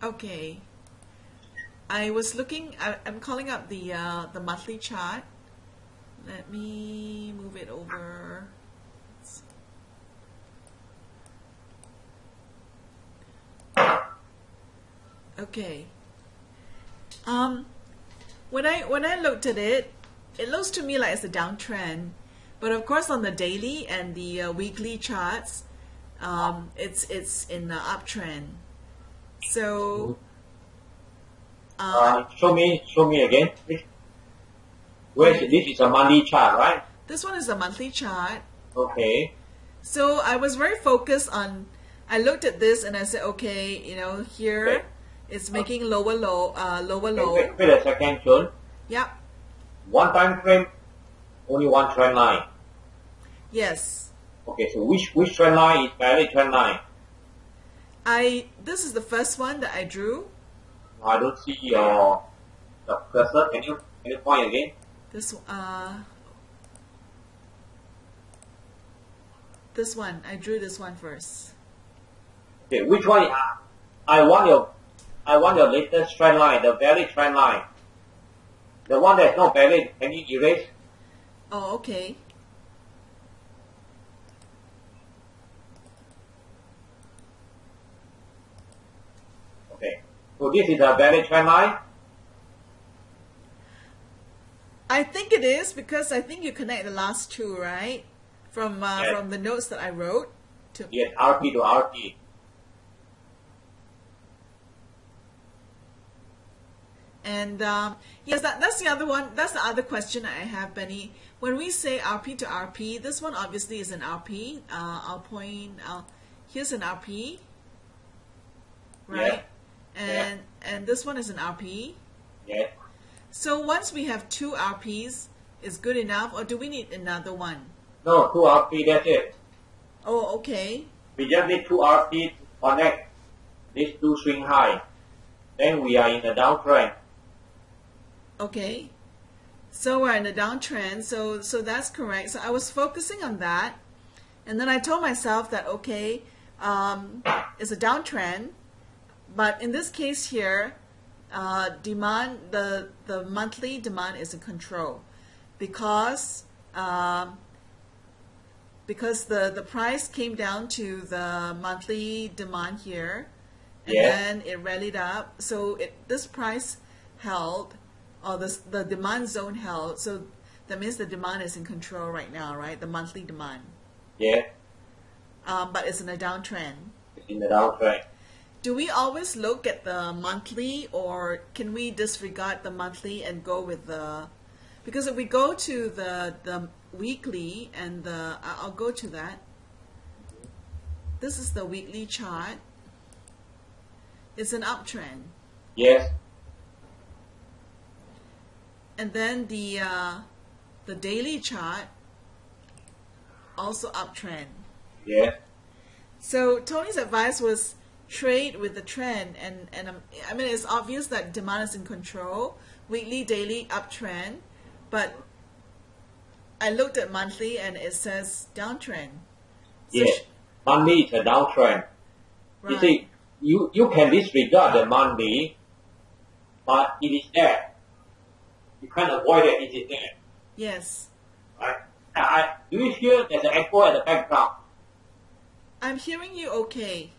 Okay. I was looking. I'm calling up the monthly chart. Let me move it over. Okay. When I looked at it, it looks to me like it's a downtrend, but of course on the daily and the weekly charts, it's in the uptrend. So, show me again. This is a monthly chart, right? This one is a monthly chart. Okay. So I was very focused on. I looked at this and I said, okay, here Okay. it's making lower low, lower low. Wait a second, John. Yep. One time frame, only one trend line. Yes. Okay, so which trend line is valid trend line? This is the first one that I drew. I don't see the cursor. Can you point again? This one. I drew this one first. Okay, which one? I want your latest trend line, the valid trend line. The one that's not valid, can you erase? Oh, okay. Okay, so this is a valid trend line. I think it is because I think you connect the last two, right? From Yes. from the notes that I wrote. Yes, RP to RP. And yes, that's the other one. That's the other question I have, Benny. When we say RP to RP, this one obviously is an RP. I'll point. Here's an RP, right? Yeah. And this one is an RP. Yes. So once we have two RPs, is good enough, or do we need another one? No, two RP, that's it. Oh, okay. We just need two RP to connect these two swing high. Then we are in a downtrend. Okay. So we're in a downtrend. So that's correct. So I was focusing on that, and then I told myself that okay, it's a downtrend, but in this case here, demand the monthly demand is in control because the price came down to the monthly demand here, and Yes. then it rallied up. So this price held, or the demand zone held. So that means the demand is in control right now, right? The monthly demand. Yes. But it's in a downtrend. It's in the downtrend. Do we always look at the monthly, or can we disregard the monthly and go with the? Because if we go to the weekly and I'll go to that. This is the weekly chart. It's an uptrend. Yes. And then the daily chart, also uptrend. Yes. So Tony's advice was trade with the trend, and I mean it's obvious that demand is in control, weekly, daily uptrend, but I looked at monthly and it says downtrend. So Yes. Monthly is a downtrend. You right. see, you can disregard the monthly, but it is there. You can't avoid it. It is there. Yes, Right? Do you hear there's an echo at the background? I'm hearing you okay.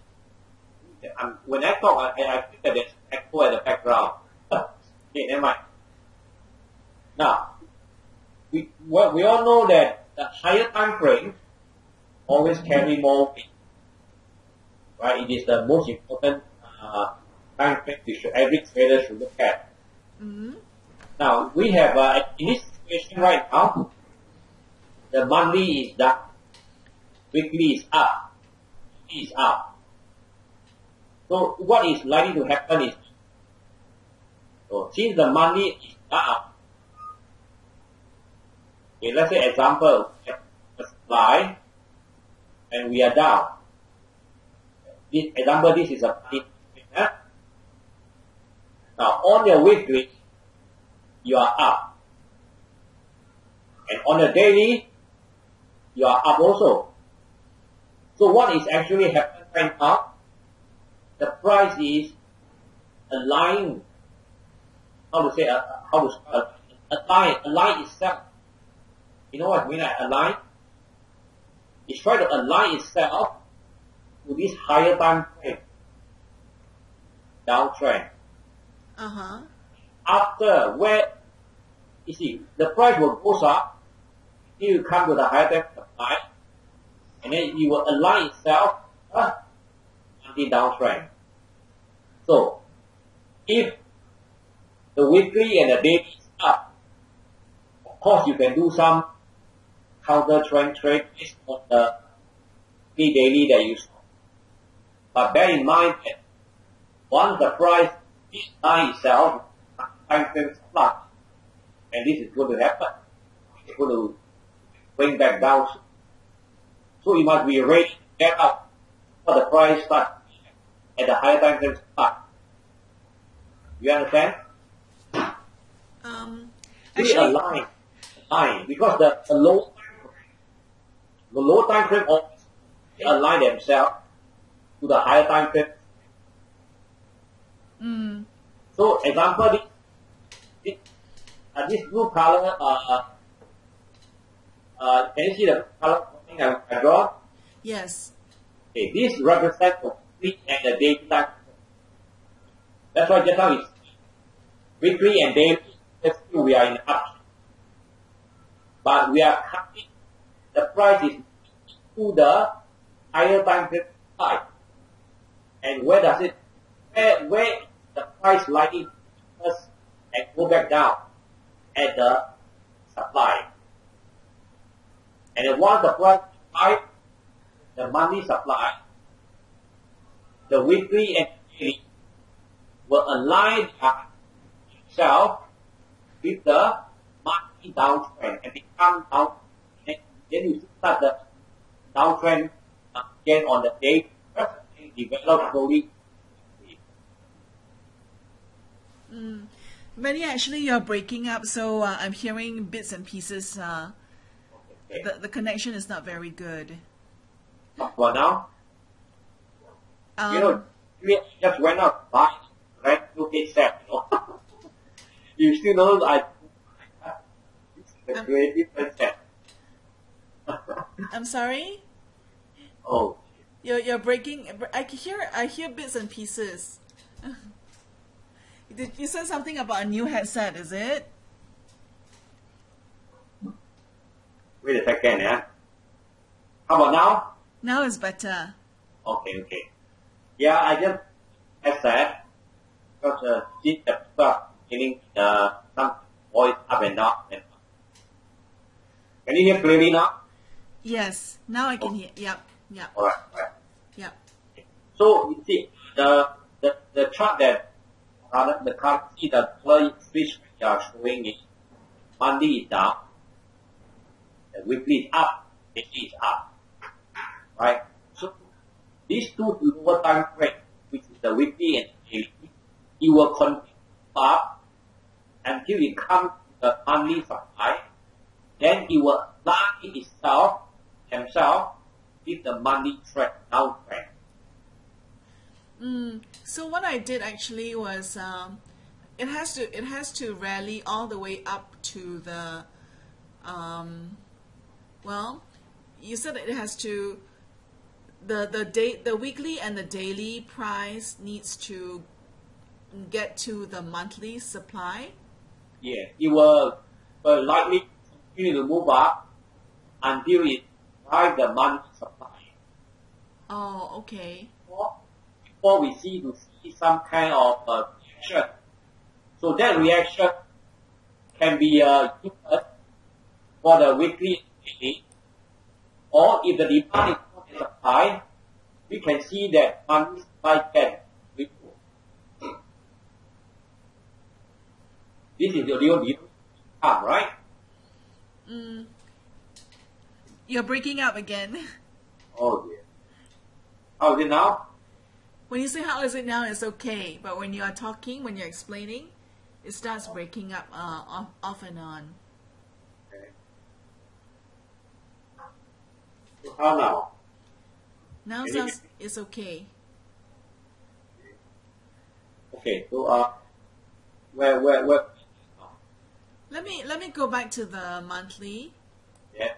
When I talk, I think that there's an echo at the background. Okay, never mind. Now, we all know that the higher time frame always carry more weight. Right? It is the most important time frame every trader should look at. Mm-hmm. Now, we have, in this situation right now, the monthly is down, weekly is up, daily is up. So, what is likely to happen is, so since the monthly is up, okay, let's say example, a supply, and we are down. This example, this is a monthly. Now, on your weekly, you are up. And on the daily, you are up also. So what is actually happening right now? The price is align, how to say, align itself. You know what I mean? Like align? It's trying to align itself to this higher time frame, downtrend. Uh-huh. After where, you see, the price will go up, till you come to the higher time supply, and then it will align itself until downtrend. So, if the weekly and the daily is up, of course you can do some counter trend trade based on the daily that you saw. But bear in mind that once the price is line itself, time frame flush, and this is going to happen. It's going to bring back down. So you must be ready to get out for the price starts at the higher time frame start. You understand? Actually, align, because the low time frame always align themselves to the higher time frame. So example, this blue color, can you see the color I draw? yes. Okay, this represents the weekly and the daily time frame. That's why just now it's weekly and daily, still we are in up. But we are cutting, the price is to the higher time frame side. And where does it, where the price likely to and go back down at the supply. And then once the price high, the monthly supply, the weekly and daily will align itself with the monthly downtrend and become down. And then you start the downtrend again on the day, develop slowly. But yeah, actually you're breaking up, so I'm hearing bits and pieces. The connection is not very good. For now, we just went out buy brand new headset. You still know it's a creative headset. I'm sorry? Oh. You're breaking. I hear bits and pieces. Did you said something about a new headset? Is it? Wait a second, yeah. How about now? Now it's better. Okay. Yeah, I just headset because this stuff getting some voice up and down. Can you hear clearly now? Yes. Now I can hear. Yep. All right. Yep. So you see the chart that the currency, the color switch we are showing is monthly is down, the weekly is up, daily is up, right? So these two lower time frame, which is the weekly and daily, it will continue up until it comes to the monthly supply. Then it will align itself with the monthly trend, downtrend. So what I did actually was it has to rally all the way up to the well, you said that it has to the weekly and the daily price needs to get to the monthly supply. Yeah, it will likely continue to move up until it drives the monthly supply. Oh, okay. Before we see some kind of reaction. So that reaction can be used for the weekly and daily, or if the demand is not supply, we can see that monthly supply can improve. This is the real income, right? You're breaking up again. Oh dear. How is it now? When you say how is it now, it's okay. But when you are talking, when you're explaining, it starts breaking up off and on. Okay. So how now? Now Can sounds it's okay. Okay, so where Let me go back to the monthly. yeah,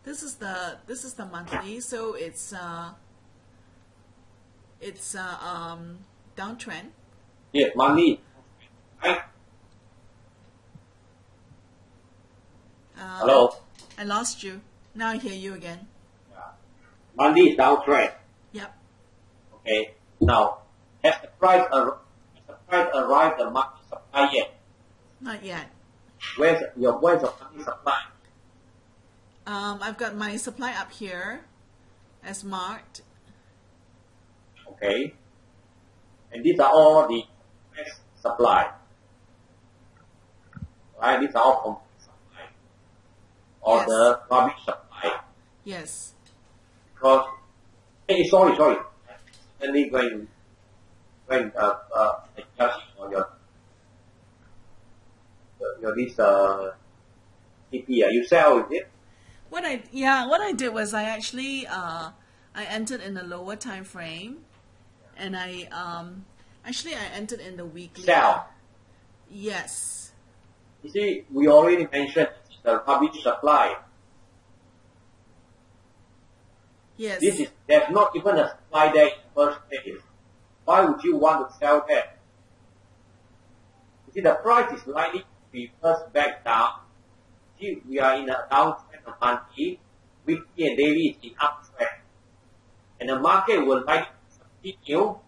This is the monthly, so it's downtrend. yes, monthly, right? Hello, I lost you. Now I hear you again. monthly is downtrend. Yep. Okay, now has the price arrived the market supply yet? Not yet. Where's your monthly supply? I've got my supply up here as marked. Okay, and these are all the best supply. Right, these are all complete supply. Or Yes. the rubbish supply. Yes. Because, hey, sorry. Let me go and adjust on your this CP. You sell, is it? What I did was I actually I entered in the lower time frame, and I entered in the weekly. Sell. Yes. You see, we already mentioned the rubbish supply. Yes. There's not even a supply there in the first place. Why would you want to sell that? You see, the price is likely to reverse back down. See, we are in a downtrend of monthly, weekly and daily is in uptrend. And the market will likely continue.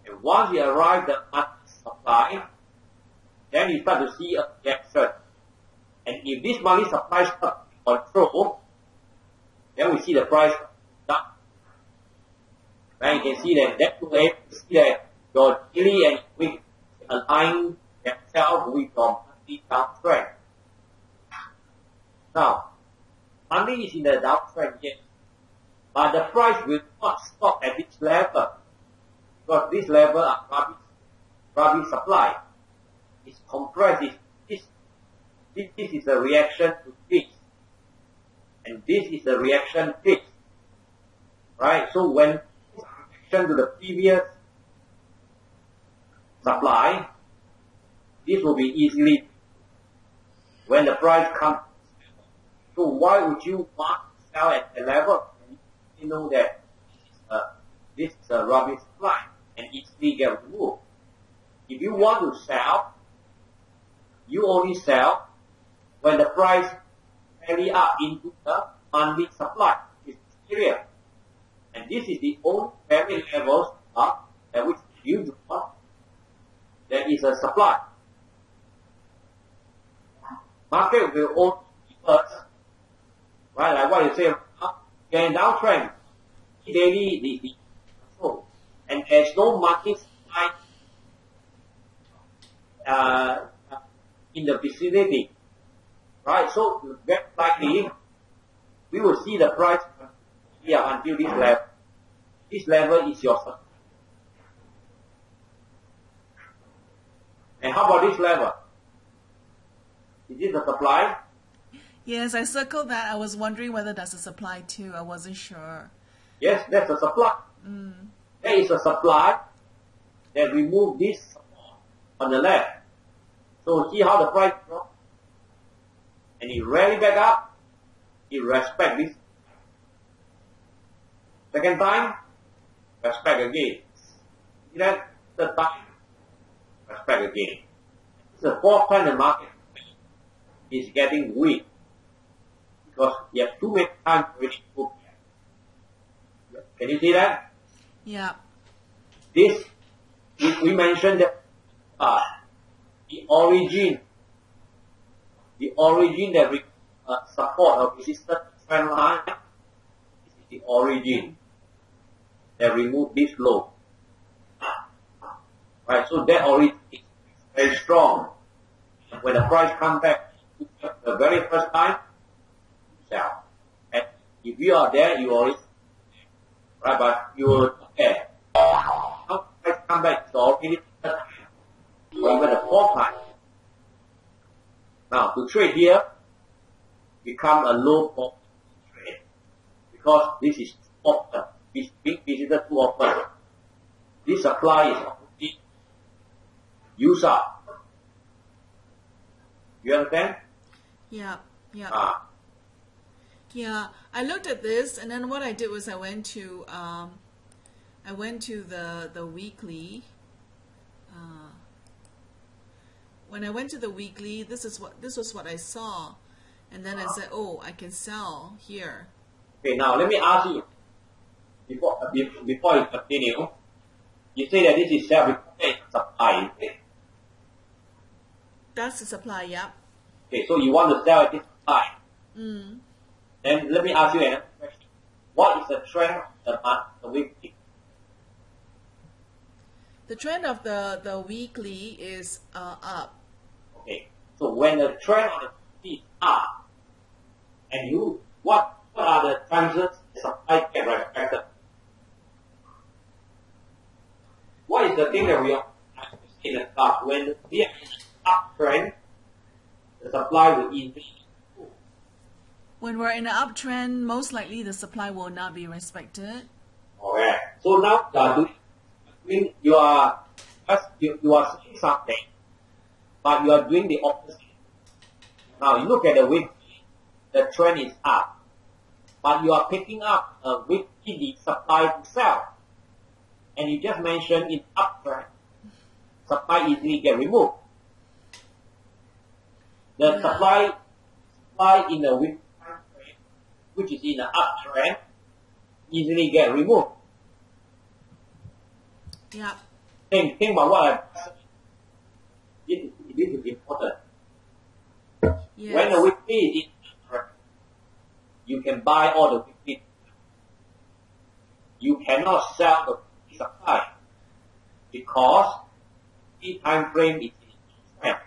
And once you arrive at the monthly supply, then you start to see a reaction. And if this monthly supply is not controlled, then we see the price down. Right? You can see that will able to see that your daily and weekly align themselves with your monthly downtrend. Now, monthly is in the downtrend yet, but the price will not stop at this level, because this level are rubbish supply. It's compressed. This is a reaction to this, and this is a reaction to this. Right? So when reaction to the previous supply, this will be easily when the price comes. So why would you want to sell at the level when you know that this is a rubbish supply and easily get removed? If you want to sell, you only sell when the price carry up into the monthly supply. This area. And this is the only very levels at which you do not, there is a supply. Market will only reverse. Right, like what you say, you're in downtrend, daily the control, and there's no market supply in the vicinity, right? So very likely we will see the price here until this level. This level is your supply. And how about this level? Is it the supply? Yes, I circled that. I was wondering whether that's a supply too. I wasn't sure. Yes, that's a supply. There is a supply that remove this support on the left. So see how the price drops? And it rally back up. It respect this. Second time, respect again. See that? Third time, respect again. It's the fourth time the market is getting weak. Because you have too many times already moved. Can you see that? Yeah. This, we mentioned that the origin that we support or resistance trend line, this is the origin that remove this low. Right, so that origin is very strong. When the price comes back the very first time, sell. And if you are there, you already, right, but you will not there. How price come back, it's already third time, or even the fourth time. Now, to trade here, become a low profit trade, because this is often, it's being visited too often. This supply is already use up. You understand? Yeah. Yeah. Ah, Yeah, I looked at this, and then what I did was I went to the weekly. When I went to the weekly, this was what I saw, and then I said, oh, I can sell here. okay, now let me ask you, before you continue, you say that this is self-reported supply, okay? That's the supply. Yep. Okay, so you want to sell at this supply. Mm. Then let me ask you another question. What is the trend of the weekly? The trend of the weekly is up. Okay, so when the trend of the weekly is up, and what are the chances the supply get respected? What is the thing that we are in the start? When we are in uptrend, the supply will increase. When we're in an uptrend, most likely the supply will not be respected. Alright. So now you are saying something, but you are doing the opposite. Now you look at the weekly, the trend is up, but you are picking up a weekly supply to sell, and you just mentioned in uptrend, supply easily get removed. The supply in the weekly time frame, which is in the uptrend, easily get removed. Yeah. Think about what I said. This is important. Yes. When the weekly is in uptrend, you can buy all the weekly. You cannot sell the weekly supply because the time frame is in uptrend.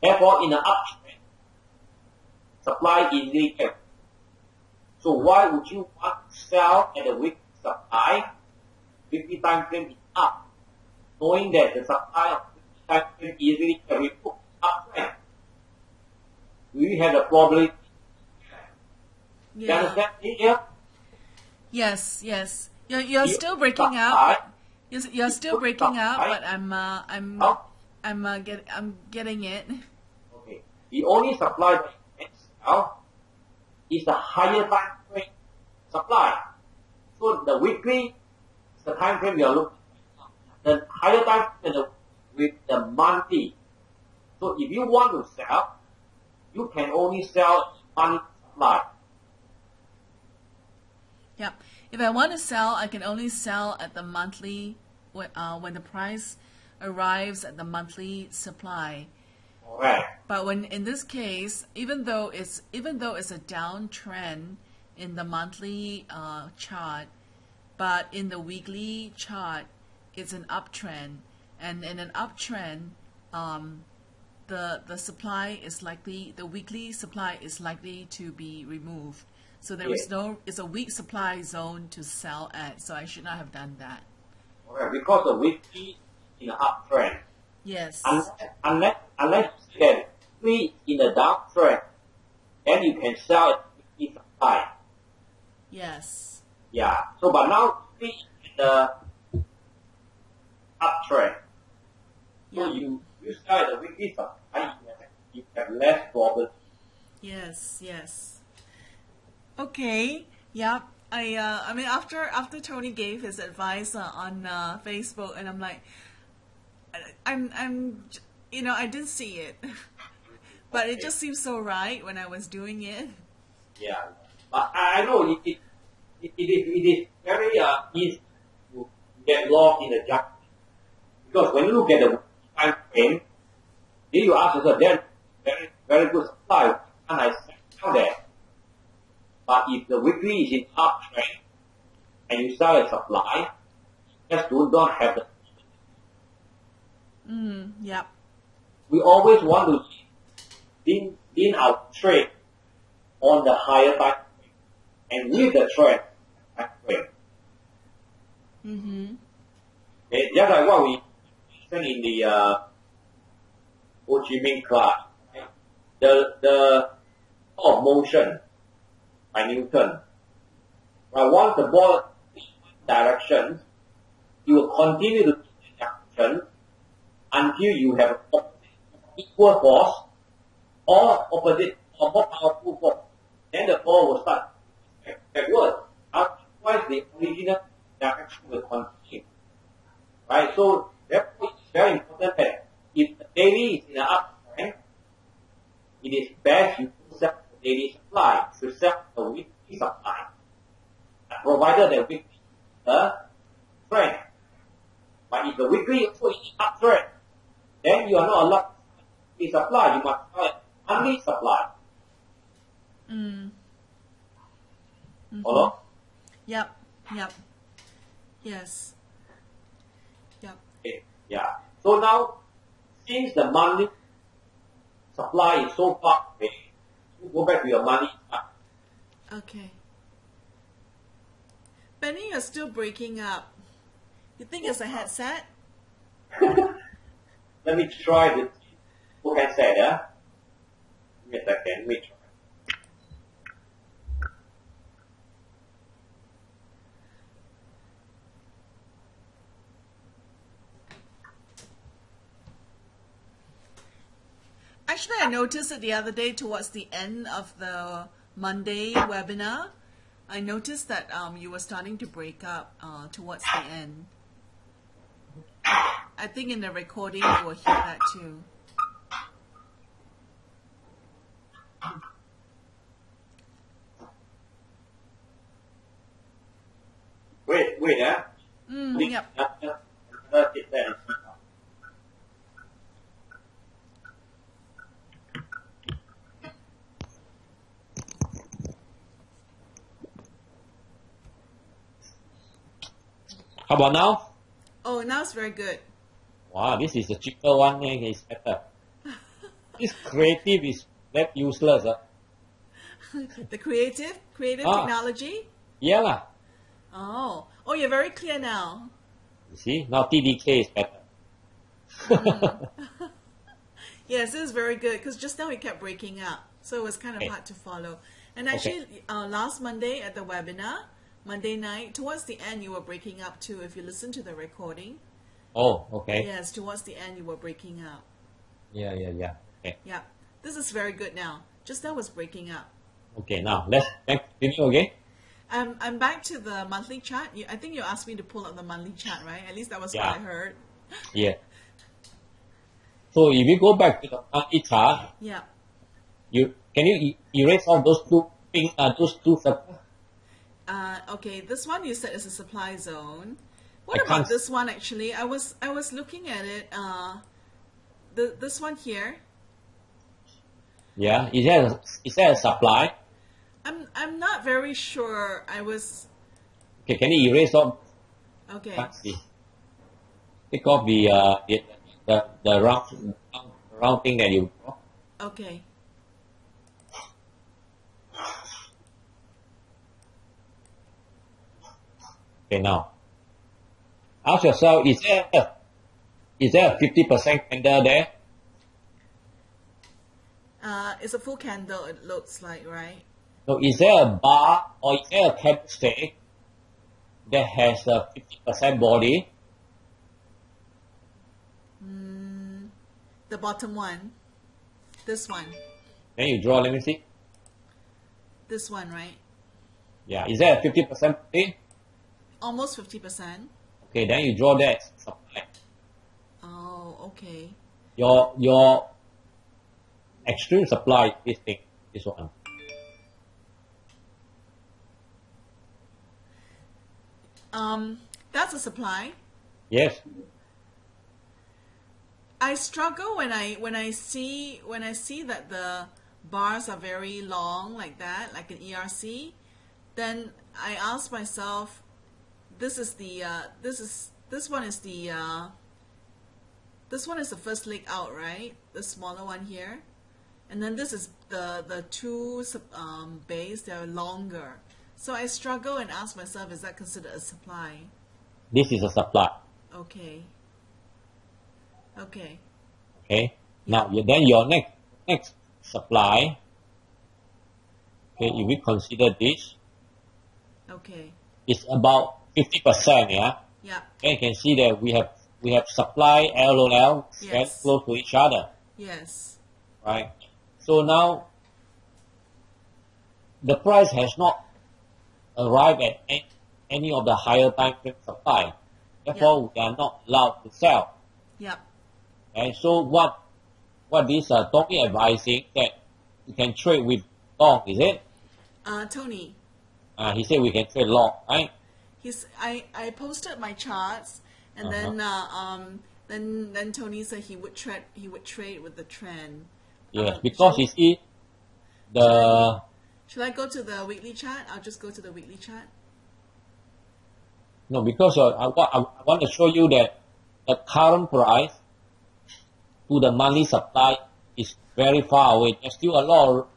Therefore, in the uptrend, supply easily get. So why would you want to sell at the weekly supply? Weekly time frame is up, knowing that the supply of weekly time frame easily can be put uptrend. We have a problem. You understand it here? Yes. You're still breaking up. You're still breaking up, but I'm getting it. Okay. The only supply that you can sell is the higher time frame supply. So the weekly is the time frame you are looking at. The higher time frame with the monthly. So if you want to sell, you can only sell monthly supply. Yeah. If I want to sell, I can only sell at the monthly when the price arrives at the monthly supply. Alright. But when in this case, even though it's a downtrend in the monthly chart, but in the weekly chart, it's an uptrend, and in an uptrend, the supply is likely, the weekly supply is likely to be removed. So there is it's a weak supply zone to sell at. So I should not have done that. Alright, because the weekly is in an uptrend. Yes. Unless you say weekly in the downtrend, then you can sell at weekly supply. Yes. Yeah. So, but now weekly in the uptrend. So you sell at the weekly supply, you have less problem. Yes. Okay. Yep. I mean, after Tony gave his advice on Facebook, and I'm like, I'm I didn't see it, but it just seems so right when I was doing it. Yeah, but I know it is very easy to get lost in the judgment, because when you look at the time frame, then you ask yourself, there's very good supply, and I sell there. But if the weekly is in uptrend and you sell a supply, just don't have the. Yep. We always want to in our trade on the higher time frame and with the trend time frame. Okay, just like what we said in the Ho Chi Minh class, right? The law of motion by Newton. Right, once the ball is in one direction, you will continue to change direction until you have equal force or opposite or more powerful force. Then the ball will start backward. Otherwise, the original direction will continue. Right? So, therefore, it's very important that if the daily is in an uptrend, it is best you set the daily supply to set the weekly supply. Provided the weekly is a trend. But if the weekly also is uptrend, then you are not allowed to supply. You must have monthly supply. Follow? Yep. Yes. Yep. Okay. Yeah. So now, since the monthly supply is so far away, you go back to your monthly supply. Okay. Benny, you're still breaking up. You think it's a headset? Let me try the headset. Give me a second. Let me try. Actually, I noticed it the other day towards the end of the Monday webinar. I noticed that you were starting to break up towards the end. I think in the recording you will hear that too. Wait. Yep. How about now? Oh, now it's very good. Wow, this is the cheaper one. It's better. This creative is that useless. The creative technology. Yeah lah. Oh, you're very clear now. You see, now TDK is better. Yes, it is very good because just now it kept breaking up, so it was kind of Okay. hard to follow. And actually, last Monday at the webinar, Monday night, towards the end, you were breaking up too. If you listen to the recording, Oh, okay. yes, towards the end, you were breaking up. Yeah. Okay. Yeah, this is very good now. Just now was breaking up. Okay, now let's continue again. I'm back to the monthly chart. I think you asked me to pull up the monthly chart, right? At least that was what I heard. Yeah. So if you go back to the monthly chart, Yeah. Can you erase all those two circles? Okay, this one you said is a supply zone. What I about can't- this one actually? I was looking at it. This one here. Yeah. Is there a supply? I'm not very sure. I was Okay, can you erase all? okay. Let's see. Take off the round thing that you draw. Okay. Okay, now ask yourself: is there a 50% candle there? It's a full candle. It looks like, right? So is there a bar or is there a candlestick that has a 50% body? The bottom one. This one. Then you draw. Let me see. This one, right? Yeah, is there a 50% body? Almost 50%. Okay, then you draw that supply. Oh, okay. Your extreme supply is this thing, this one. That's a supply. Yes. I struggle when I see that the bars are very long like that, like an ERC. Then I ask myself, this one is the first leg out, right? The smaller one here, and then this is the two bays. They're longer. So I struggle and ask myself, is that considered a supply? This is a supply. Okay. Okay. Okay. Now then your next supply. Okay, if we consider this, Okay. it's about 50%. Yeah. Yeah. Then you can see that we we have supply LOL very Yes. close to each other, Yes. right? So now the price has not arrived at any of the higher time frame supply. Therefore, we are not allowed to sell. Yep. And so what this Tony advising that we can trade with long, is it? Tony, He said we can trade long, right? I posted my charts, and then Tony said he would trade with the trend. Yes, because you see the Should I go to the weekly chart? I'll just go to the weekly chart. no, because I want to show you that the current price to the monthly supply is very far away. There's still a lot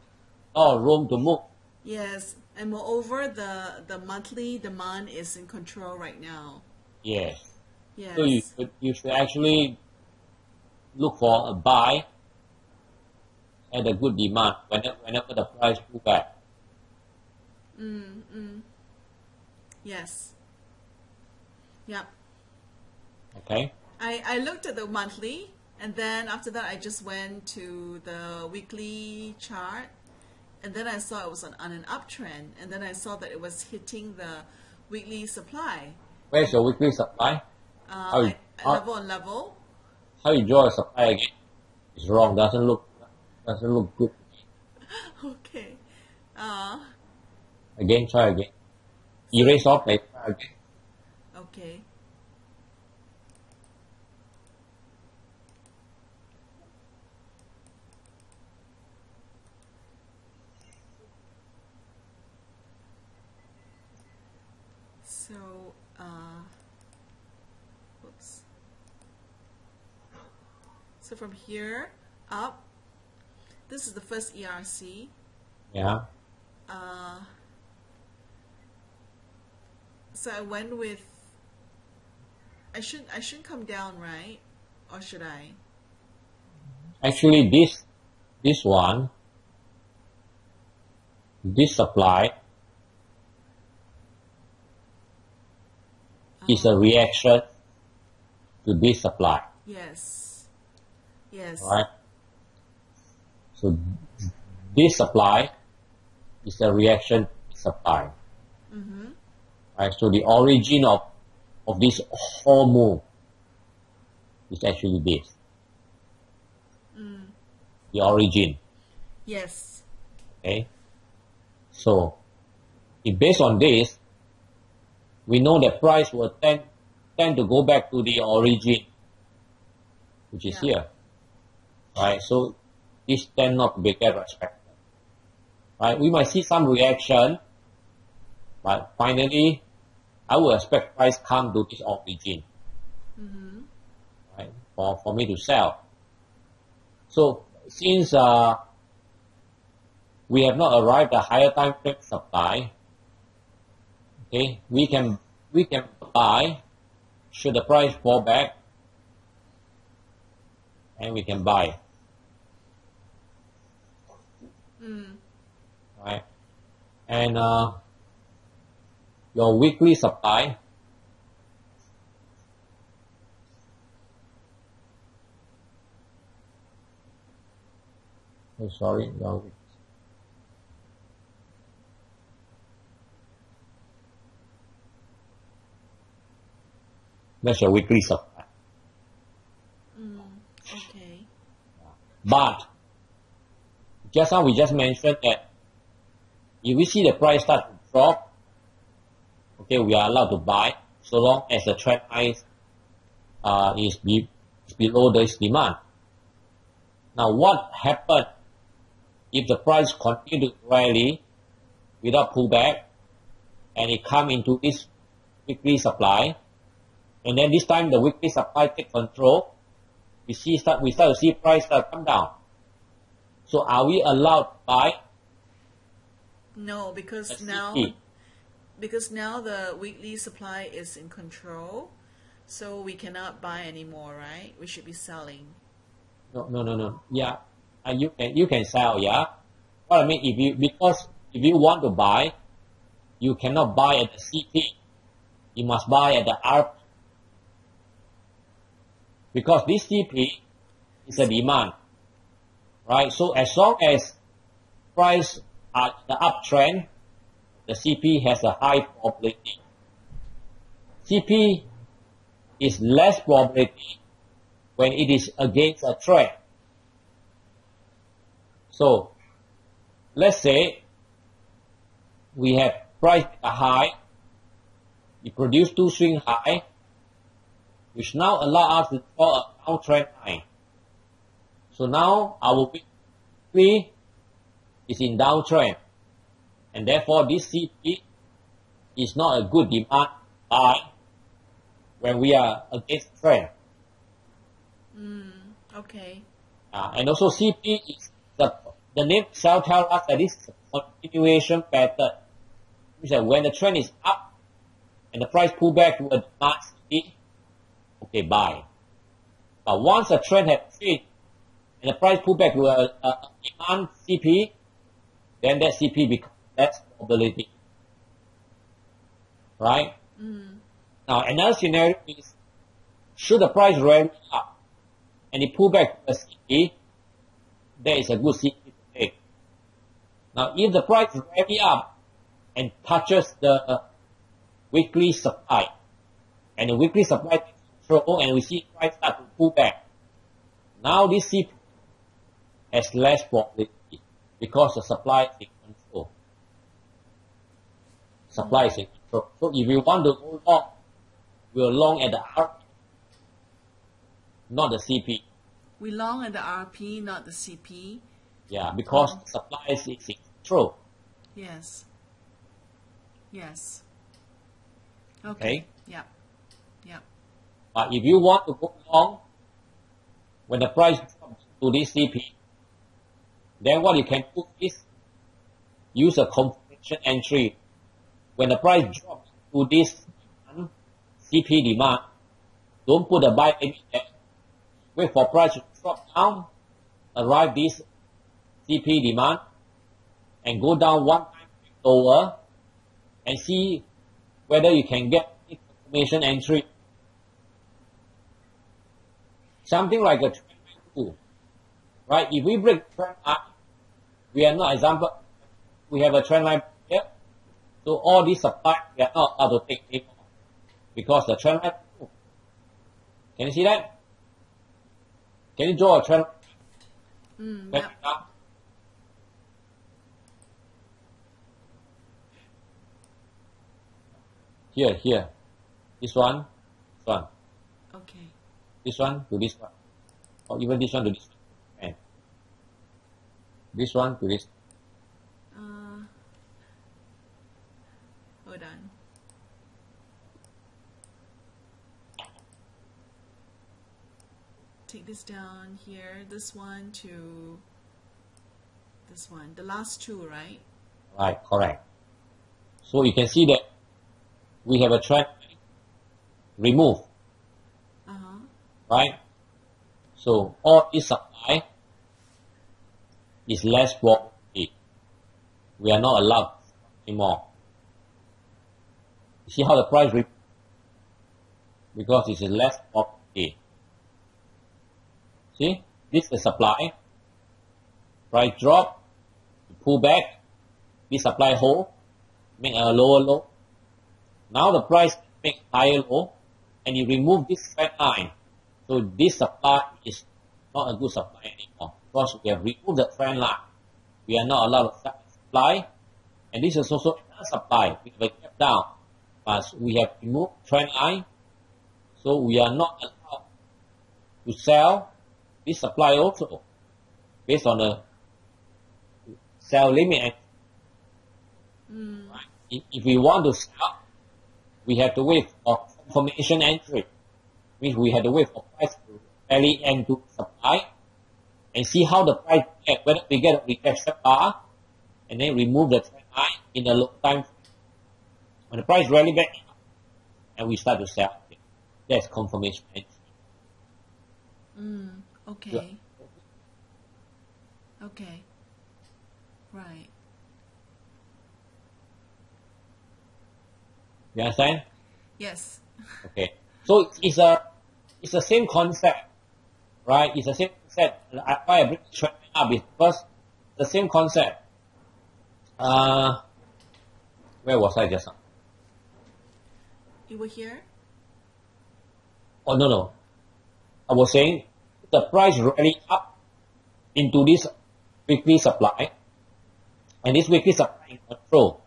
of room to move. Yes, and moreover, the monthly demand is in control right now. Yes. Yes. So you should actually look for a buy at a good demand whenever the price pull back. Yes. Yep. Okay. I looked at the monthly, and then after that I just went to the weekly chart, and then I saw it was on an uptrend, and then I saw that it was hitting the weekly supply. Where's your weekly supply? Level on level. How you draw a supply again? It's wrong. Doesn't look good. Okay. Again, try again. Erase off. Try again. Okay. So, whoops. So from here up, this is the first ERC. Yeah. So I went with. I shouldn't come down, right? Or should I? Actually, this one, this supply is a reaction to this supply. Yes. Yes. Right? So this supply is a reaction to this supply. Right? So the origin of this whole move is actually this. The origin. Yes. Okay? So if based on this, we know that price will tend to go back to the origin, which is here. Right? So this tend not to be get respected. Right? We might see some reaction, but finally, I will expect price come to this origin. Right? For me to sell. So since we have not arrived at higher time frame supply, okay, we can buy should the price fall back, and we can buy. Right? And your weekly supply that's your weekly supply. Okay. But just now we just mentioned that if we see the price start to drop, okay, we are allowed to buy so long as the trend price is below this demand. Now, what happened if the price continue to rally without pullback, and it come into this weekly supply, and then this time the weekly supply take control, we start to see price start come down. So are we allowed to buy? No, because now the weekly supply is in control, so we cannot buy anymore, right? We should be selling. No. Yeah, you can sell. Yeah, what I mean, if you want to buy, you cannot buy at the CP. You must buy at the RP. because this CP is a demand, right? So as long as price are in the uptrend, the CP has a high probability. CP is less probability when it is against a trend. So let's say we have price at a high, we produce two swing high, which now allow us to draw a downtrend line. So now our weekly is in downtrend, and therefore this CP is not a good demand buy when we are against trend. Okay. And also CP is the name itself tells us that this is a continuation pattern. Which is that when the trend is up and the price pull back to a demand CP, okay, buy. But once the trend has changed and the price pull back to a demand CP, then that CP becomes less probability. Right? Now another scenario is, should the price rally up and it pull back to a CP, that is a good CP to take. Now if the price rally up and touches the weekly supply, and the weekly supply takes control and we see price start to pull back, now this CP has less probability because the supply is in control. Supply is in control. So if you want to go long, we're long at the RP, not the CP. We long at the RP, not the CP. Yeah, because the supply is in control. Yes. Yes. Okay. Yeah. Yeah. But if you want to go long, when the price drops to this CP, then what you can do is use a confirmation entry. When the price drops to this CP demand, don't put a buy limit there. Wait for price to drop down, arrive this CP demand, and go down one time lower, and see whether you can get a confirmation entry. Something like a trend line tool, right? If we break trend line, we are not, example, we have a trend line here, so all this supply we are not allowed to take anymore because the trend line. Can you see that? Can you draw a trend line? Yeah. Here. This one. Okay. This one to this one. Or even this one to this one. And this one to this. Hold on. Take this down here. This one to this one. The last two, right? Right, correct. So you can see that we have a trend remove. Right? So all this supply is less probability. We are not allowed anymore. You see how the price because it is less probability. See? This is the supply. Price drop, pull back, this supply hold, make a lower low. Now the price make higher low, and you remove this trend line. So this supply is not a good supply anymore because we have removed the trend line. We are not allowed to supply, and this is also another supply. We have a gap down, but we have removed trend line, so we are not allowed to sell this supply also based on the sell limit. Right? If we want to sell, we have to wait for confirmation entry. Means we have to wait for price to rally and to supply and see how the price react, whether we get a rejection bar and then remove the trend line in a low time. When the price rally back and we start to sell, that's confirmation entry. Okay. Yeah. Okay. Right. You understand? Yes. Okay. So it's it's the same concept, right? It's the same concept. Why I bring the trend up is because the same concept. Where was I just now? You were here? Oh, no. I was saying the price rally up into this weekly supply, and this weekly supply in control,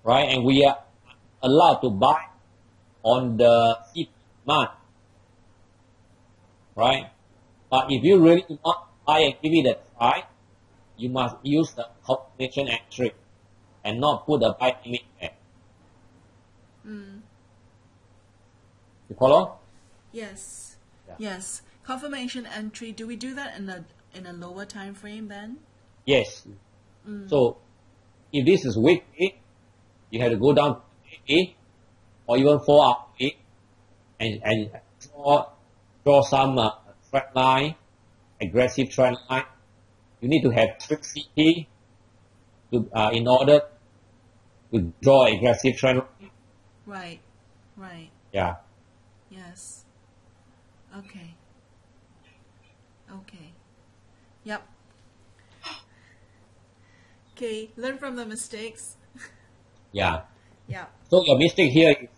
right? And we are allowed to buy on the CP demand, right? But if you really want to buy and give it a try, you must use the confirmation entry and not put a buy limit there. You follow? Yes. Yeah. Yes. Confirmation entry. Do we do that in a lower time frame then? Yes. So if this is weekly, you have to go down to daily or even 4 hour and draw some trend line, aggressive trend line. You need to have strict CP to in order to draw aggressive trend line. Right. Right. Yeah. Yes. Okay. Okay. Yep. Okay, learn from the mistakes. Yeah. Yeah. So your mistake here is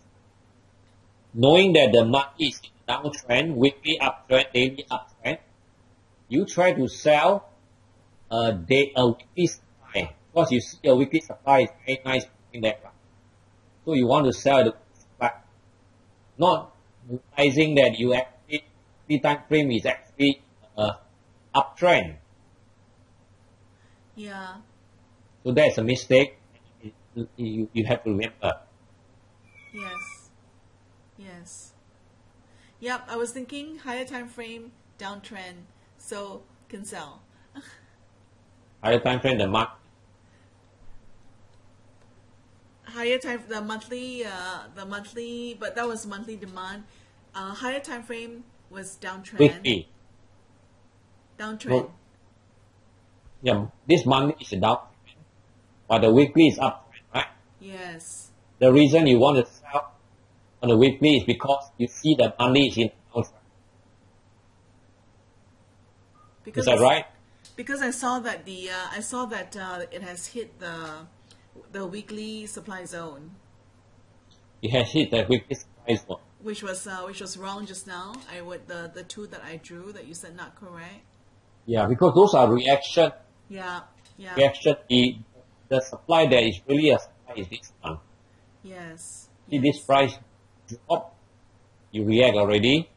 knowing that the market is in a downtrend, weekly uptrend, daily uptrend. You try to sell a weekly supply because you see a weekly supply is very nice in that one. So you want to sell the supply, not realizing that you actually the time frame is actually uptrend. Yeah. So that's a mistake. You have to remember. Yes. Yes. Yep, I was thinking higher time frame, downtrend, so can sell. Higher time frame, the market. Higher time, the monthly, but that was monthly demand. Higher time frame was downtrend. Weekly. Downtrend. No. Yeah, this month is a downtrend, but the weekly is uptrend, right? Yes. The reason you want to sell on the weekly is because you see the money is in downtrend. Because Is that right? Because I saw that it has hit the weekly supply zone, It has hit the weekly supply zone. which was wrong just now. The two that I drew that you said not correct. Yeah, because those are reaction. Yeah. Yeah. Reaction. The supply that is really a supply is this one. Yes. See this price drop, you react already,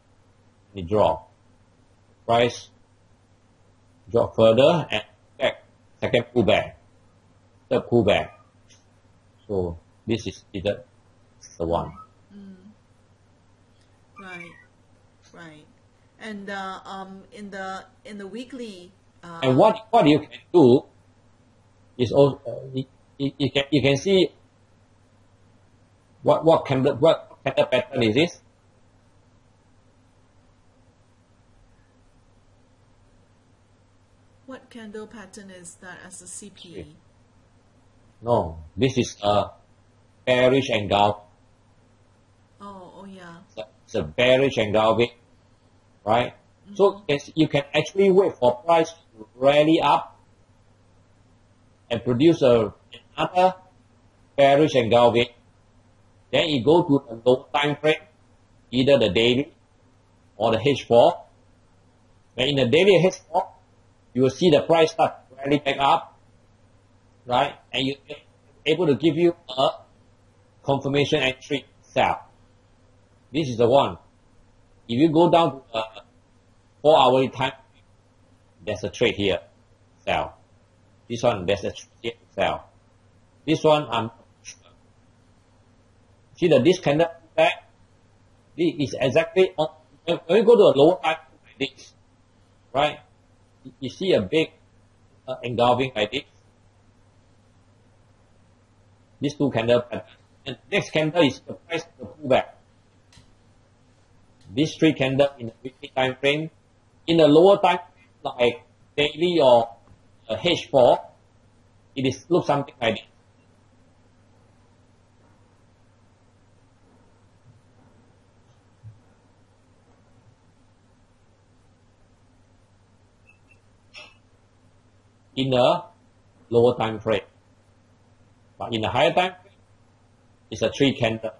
and it drop. Price drop further and back, second pullback, third pullback. So this is the one. Right. Right. And in the weekly. And what you can do is also you can see what candle pattern is this? What candle pattern is that as a CP? No, this is a bearish engulf. Oh yeah. It's a bearish engulfing, right? So you can actually wait for price to rally up and produce another bearish engulfing. Then you go to the low time frame, either the daily or the H4. Then in the daily H4, you will see the price start to rally back up, right? And you able to give you a confirmation entry sell. This is the one. If you go down to a 4 hourly time, there's a trade here, sell. This one, there's a trade here, sell. This one, I'm see this candle back. This is exactly on. When you go to a lower time like this, right? You see a big engulfing like this. These two candle pattern. And next candle is the price of the pullback. These three candles in the weekly time frame, in the lower time like daily or H4, it looks something like this. in a lower time frame. But in a higher time frame, it's a 3 candle.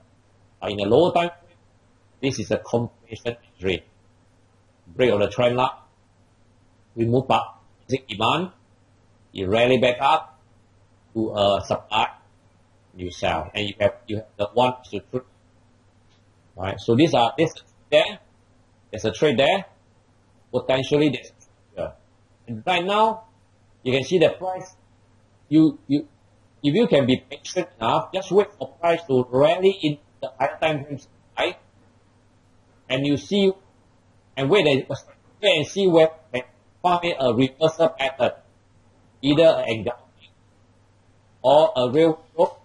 But in a lower time frame, this is a confirmation entry. Break of the trend line. We move up, demand. You rally back up to a supply. You sell, and you have the 1 to 3. Right. So this there. There's a trade there. Potentially there's a trade here. And right now, you can see the price. If you can be patient enough, just wait for price to rally in the higher time frame supply, and you see, and wait and see where they find a reversal pattern, either an engulfing or a real growth,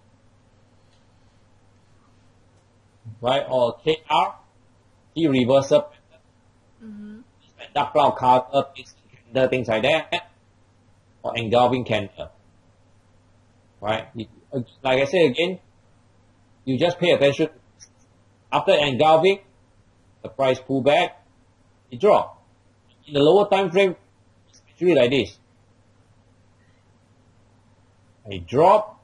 right, or KR, see reversal pattern, dark cloud cover, candle, things like that, or engulfing candle, right? Like I say again, you just pay attention. After engulfing, the price pull back, it drop. In the lower time frame, it's actually like this. A drop.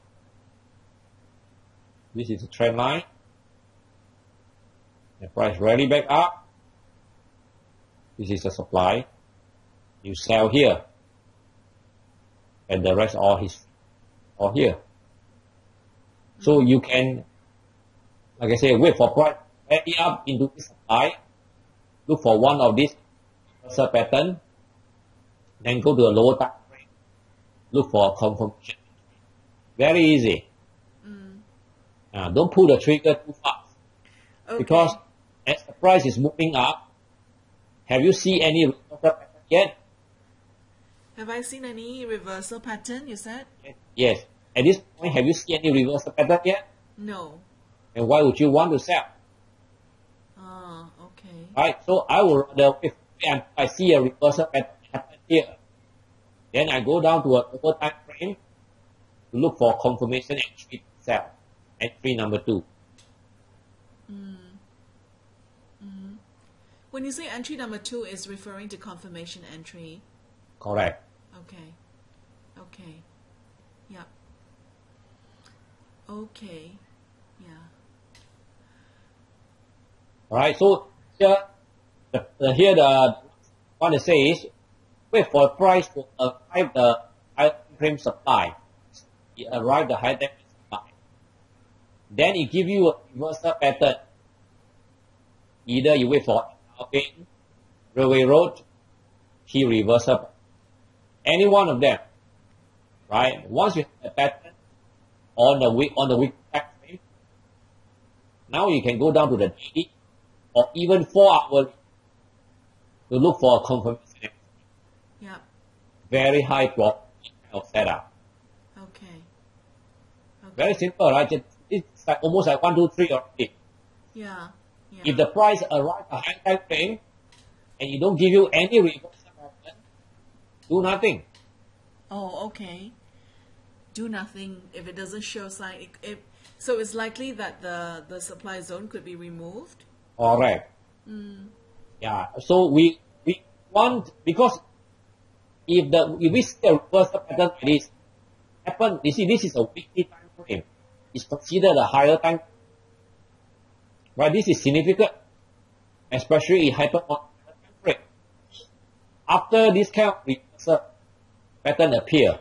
This is a trend line. The price rally back up. This is a supply. You sell here. And the rest all here. So you can, like I say, wait for price rally up into this supply. Look for one of these reversal pattern. Then go to the lower time frame. Look for a confirmation. Very easy. Don't pull the trigger too fast. Okay. Because as the price is moving up, have you seen any reversal pattern yet? Have I seen any reversal pattern, you said? Yes. At this point, have you seen any reversal pattern yet? No. And why would you want to sell? Ah, okay. Right? So I will rather, if I see a reversal pattern happen here, then I go down to a lower time frame to look for confirmation entry to sell. Entry number 2. When you say entry number 2 is referring to confirmation entry. Correct. Okay. Okay. Yep. Okay. Yeah. Alright, so here the what they say is, wait for the price to arrive the high frame supply. It arrive the high frame supply. Then it give you a reversal pattern. Either you wait for railway road, key reversal. Any one of them. Right? Once you have a pattern on the week time frame, now you can go down to the daily or even 4 hours to look for a confirmation. Yep. Very high probability kind of setup. Okay. Very simple, right? It's like almost like 1, 2, 3 already. Yeah. Yeah. If the price arrives at a high time frame and you don't give you any reversal pattern, do nothing. Oh, okay. Do nothing if it doesn't show sign. So it's likely that the supply zone could be removed. Correct. Yeah. So we want, because if we see a reversal pattern like this happen, you see this is a weekly time frame. It's considered a higher time. Right? This is significant, especially it happened on a time frame. After this kind of reversal pattern appear,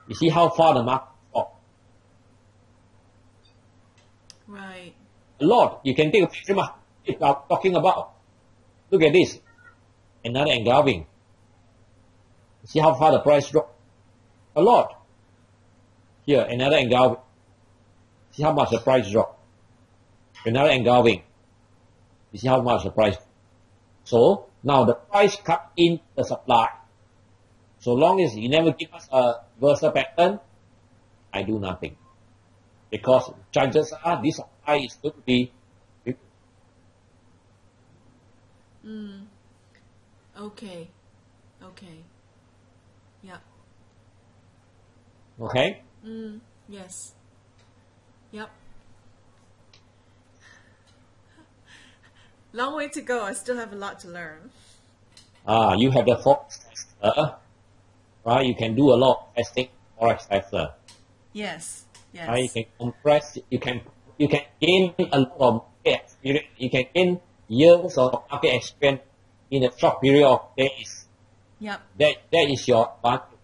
you see how far the market dropped. Right. A lot. You can take a picture of what I'm talking about. Look at this. Another engulfing. See how far the price dropped? A lot. Here, another engulfing. See how much the price dropped? Another engulfing. You see how much the price. So, now the price cut in the supply. So long as you never give us a reversal pattern, I do nothing. Because chances are this supply is going to be. Okay. Okay. Yeah. Okay? Yes. Yep. Long way to go. I still have a lot to learn. You have the forex tester, right? You can do a lot of testing forex tester. Yes. Yes. Right? You can compress. You can gain a lot of market experience. You can gain years of market experience in a short period of days. Yep. That is your advantage.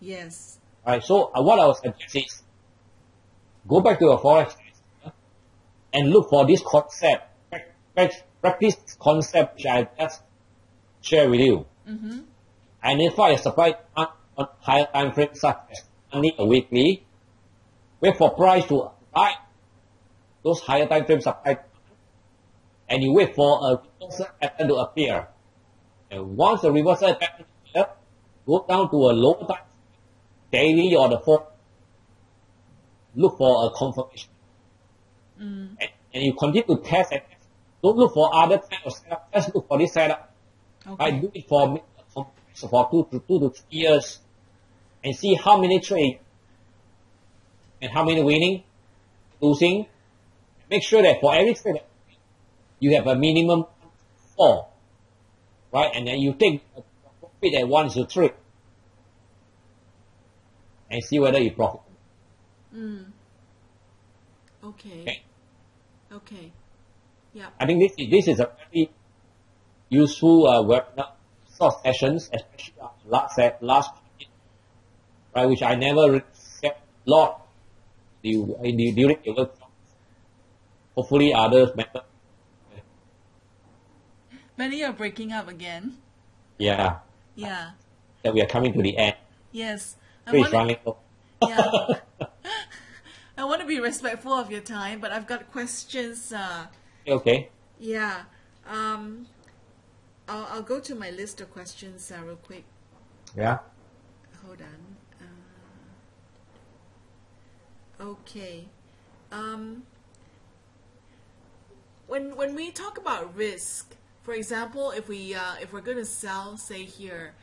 Yes. Right? So what I was suggesting is go back to your forex tester and look for this concept. Practice concept which I just share with you. Mm-hmm. Identify a supply on higher time frame such as monthly or weekly. Wait for price to buy those higher time frame supply, and you wait for a reversal pattern to appear. And once the reversal pattern appears, go down to a lower time, daily or the 4, look for a confirmation. And you continue to test and test. Don't look for other kind of setup. Just look for this setup. Okay. Right? Do it for 2 to 3 years and see how many trades and how many winning, losing. Make sure that for every trade you have a minimum 4, right? And then you take a profit at 1 to 3 and see whether you profit. Okay. Okay. Yeah. I think this is a very useful webinar sort of sessions, especially last minute, right? Which I never really said a lot during the workshop. Hopefully others better. Many are breaking up again. Yeah. Yeah. That we are coming to the end. Yes. Please running. Yeah. I want to be respectful of your time, but I've got questions. Okay. Yeah. I'll go to my list of questions real quick. Yeah. Hold on. Okay. When we talk about risk, for example, if we're going to sell, say here,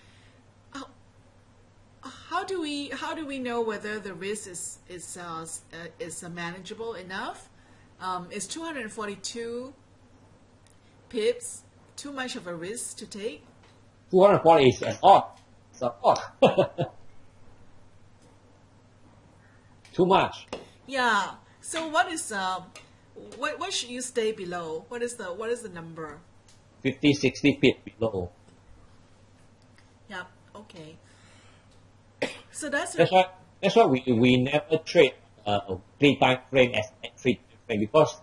how do we know whether the risk is manageable enough? Is 242 pips too much of a risk to take? 240 is an odd. It's an odd. Too much. Yeah. So what is what should you stay below? What is the number? 50, 60 pips below. Yep. Okay. So that's why we never trade 3 time frame as entry time frame because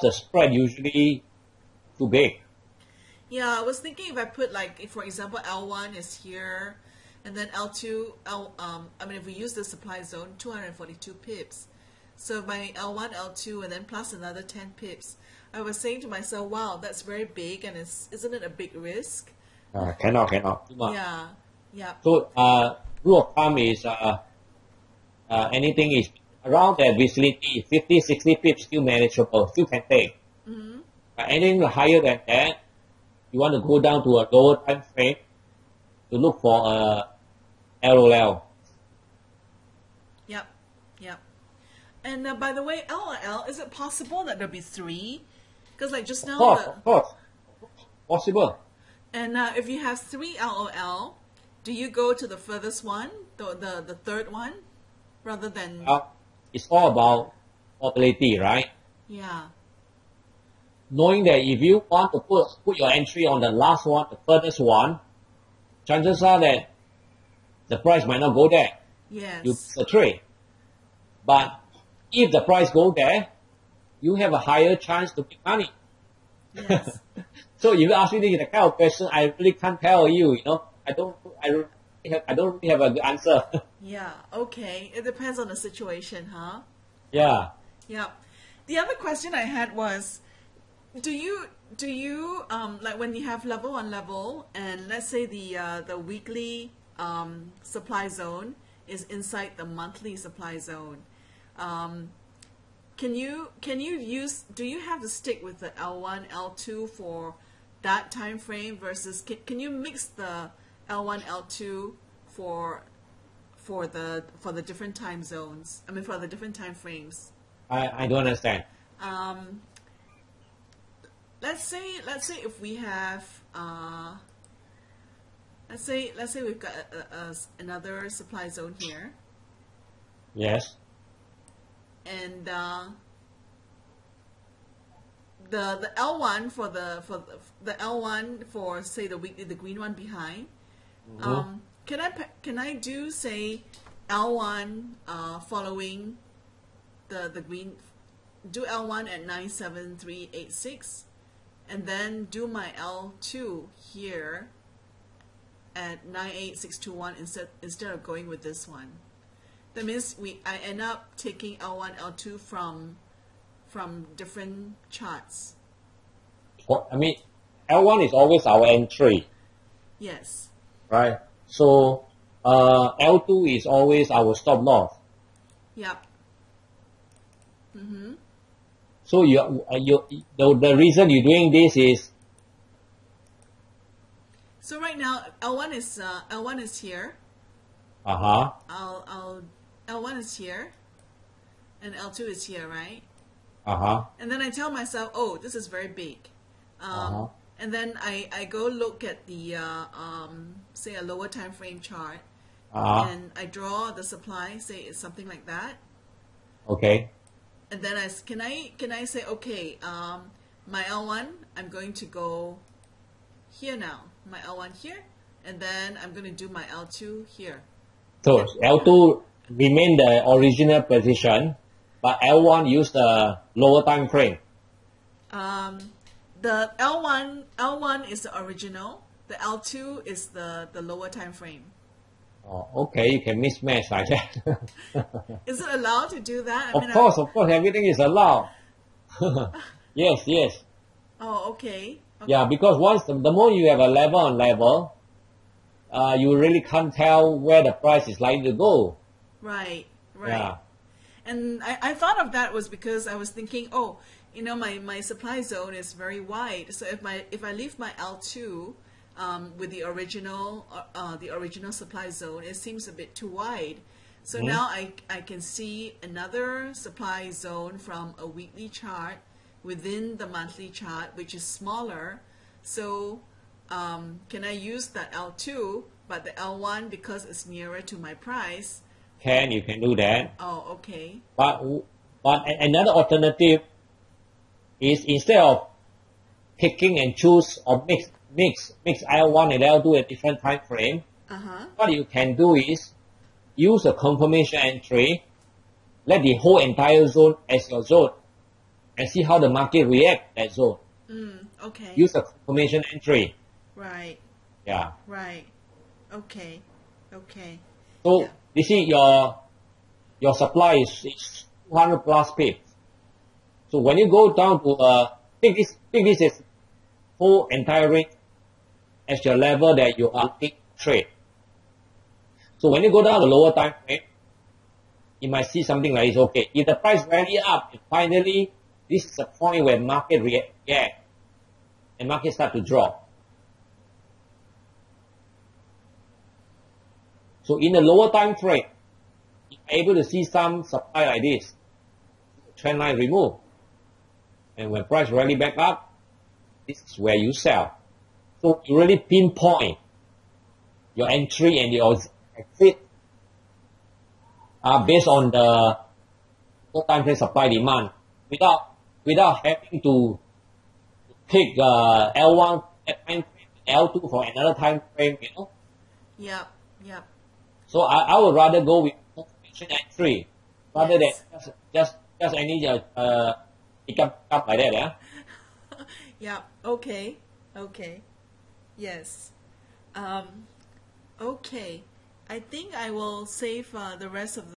the spread usually too big. Yeah, I was thinking if I put if for example L1 is here, and then L2 if we use the supply zone 242 pips, so my L1 L2 and then plus another 10 pips, I was saying to myself, wow, that's very big, and isn't it a big risk? Cannot too much. Yeah. Yeah. So rule of thumb is anything is around that vicinity, 50, 60 pips still manageable, still can take. Mm-hmm. Anything higher than that, you want to go down to a lower time frame to look for a LOL. Yep. Yep. And by the way, LOL, is it possible that there'll be 3? Because just now, Of course, possible. And if you have 3 LOL, do you go to the furthest one, the third one, rather than? It's all about probability, right? Yeah. Knowing that if you want to put your entry on the last one, the furthest one, chances are that the price might not go there. Yes. You miss a trade. But if the price go there, you have a higher chance to make money. Yes. So if you ask me this kind of question, I really can't tell you. I don't really have a good answer. Yeah. Okay. It depends on the situation, huh? Yeah. Yeah. The other question I had was, do you when you have level on level, and let's say the weekly supply zone is inside the monthly supply zone, do you have to stick with the L1 L2 for that time frame versus can you mix the L1 L2 for the different time zones, for the different time frames? I don't understand. Let's say if we have let's say we've got another supply zone here, Yes. and the L1 for the L1 for say the green one behind. Can I do say L1 following the green, do L1 at 97386, and then do my L2 here at 98621 instead of going with this one. That means I end up taking L1, L2 from different charts. I mean, L1 is always our entry, Yes. right? So L2 is always our stop loss. Yep. So the reason you're doing this is, So right now L1 is here. L1 is here, and L2 is here, right? And then I tell myself, oh, this is very big. And then I go look at the say a lower time frame chart, and I draw the supply, say it's something like that. Okay. And then can I say, okay, my L1, I'm going to go here now, my L1 here, and then I'm going to do my L2 here. So L2 remain the original position, but L1 use the lower time frame. The L1 is the original. The L2 is the lower time frame. Oh, okay, you can mismatch like that. Is it allowed to do that? Of course, everything is allowed. Yes. Oh, okay. Yeah, because once the more you have a level on level, you really can't tell where the price is likely to go. Right. Yeah. And I thought of that was because I was thinking, oh, my supply zone is very wide. So if I leave my L2 with the original supply zone, it seems a bit too wide. So now I can see another supply zone from a weekly chart within the monthly chart, which is smaller. So can I use that L2, but the L1, because it's nearer to my price? You can do that. Oh, okay. But another alternative is, instead of picking and choose or mix L1 and L2 at different time frame, what you can do is use a confirmation entry, let the whole entire zone as your zone, and see how the market react that zone. Okay. Use a confirmation entry. Right. Yeah. Right. Okay. So Yeah. you see your supply is 200 plus pips. So when you go down to think this is whole entire range as your level that you are taking trade. So when you go down the lower time frame, you might see something like this. Okay, if the price rally up, finally this is the point where market react and market start to drop. So in the lower time frame, you're able to see some supply like this, trend line remove. And when price rally back up, this is where you sell. So you really pinpoint your entry and your exit based on the low time frame supply demand, without having to pick L1 at time frame, L2 for another time frame, Yep. So I would rather go with confirmation entry rather than just any pick up like that, yeah. Yep. Okay. Yes. Okay. I think I will save the rest of